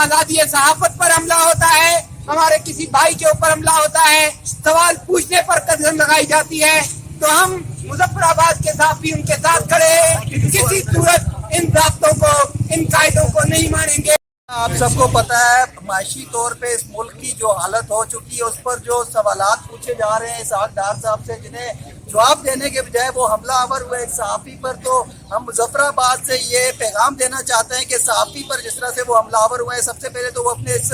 آزادی صحافت پر حملہ ہوتا ہے, ہمارے کسی بھائی کے اوپر حملہ ہوتا ہے, سوال پوچھنے پر قدم لگائی جاتی ہے, تو ہم مظفر آباد کے صحافی ان کے ساتھ کھڑے ہیں. کسی صورت ان ضابطوں کو, ان قاعدوں کو نہیں مانیں گے. آپ سب کو پتہ ہے معاشی طور پہ اس ملک کی جو حالت ہو چکی ہے, اس پر جو سوالات پوچھے جا رہے ہیں اسحاق ڈار صاحب سے, جنہیں جواب دینے کے بجائے وہ حملہ آور ہوئے ایک صحافی پر, تو ہم مظفر آباد سے یہ پیغام دینا چاہتے ہیں کہ صحافی پر جس طرح سے وہ حملہ آور ہوئے ہیں, سب سے پہلے تو وہ اپنے اس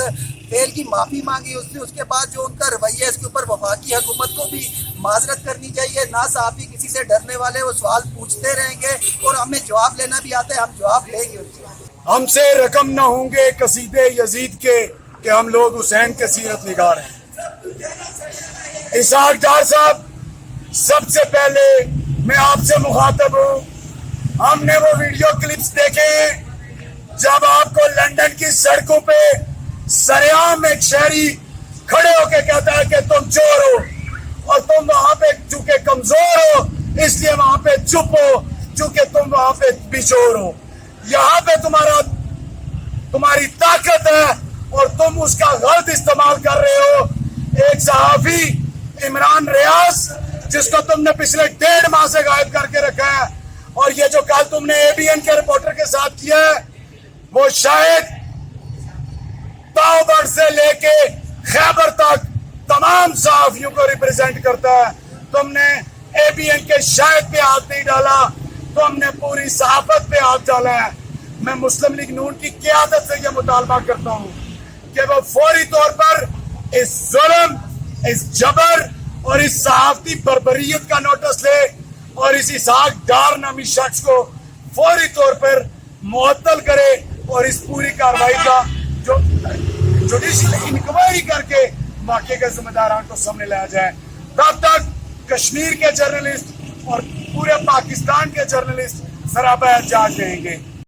فعل کی معافی مانگی اس نے, اس کے بعد جو ان کا رویہ ہے اس کے اوپر وفاقی حکومت کو بھی معذرت کرنی چاہیے. نہ صحافی کسی سے ڈرنے والے, وہ سوال پوچھتے رہیں گے اور ہمیں جواب لینا بھی آتا ہے, ہم جواب لیں گے. ہم سے رقم نہ ہوں گے قصیدے یزید کے کہ ہم لوگ حسین کے سیرت نگار ہیں. اسحاق ڈار صاحب, سب سے پہلے میں آپ سے مخاطب ہوں. ہم نے وہ ویڈیو کلپس دیکھے ہیں جب آپ کو لندن کی سڑکوں پہ سریعام ایک شہری کھڑے ہو کے کہتا ہے کہ تم چور ہو, اور تم وہاں پہ چونکہ کمزور ہو اس لیے وہاں پہ چپ ہو, چونکہ تم وہاں پہ بچور ہو. یہاں پہ تمہاری طاقت ہے اور تم اس کا غلط استعمال کر رہے ہو. ایک صحافی عمران ریاض جس کو تم نے پچھلے 1.5 ماہ سے غائب کر کے رکھا ہے, اور یہ جو کل تم نے ABN کے رپورٹر کے ساتھ کیا ہے وہ شاید تاؤبڑ سے لے کے خیبر تک تمام صحافیوں کو ریپرزینٹ کرتا ہے. تم نے ABN کے شاید پہ ہاتھ نہیں ڈالا, تو ہم نے پوری صحافت پہ ہاتھ ڈالا ہے. میں مسلم لیگ نون کی قیادت سے یہ مطالبہ کرتا ہوں کہ وہ فوری طور پر اس ظلم, اس جبر اور اس صحافتی بربریت کا نوٹس لے, اور اس اسحاق ڈار نامی شخص کو فوری طور پر معطل کرے, اور اس پوری کارروائی کا جو جوڈیشل انکوائری کر کے واقعے کے ذمہ داران کو سامنے لایا جائے. تب تک کشمیر کے جرنلسٹ اور پورے پاکستان کے جرنلسٹ سرابہ احتجاج رہیں گے.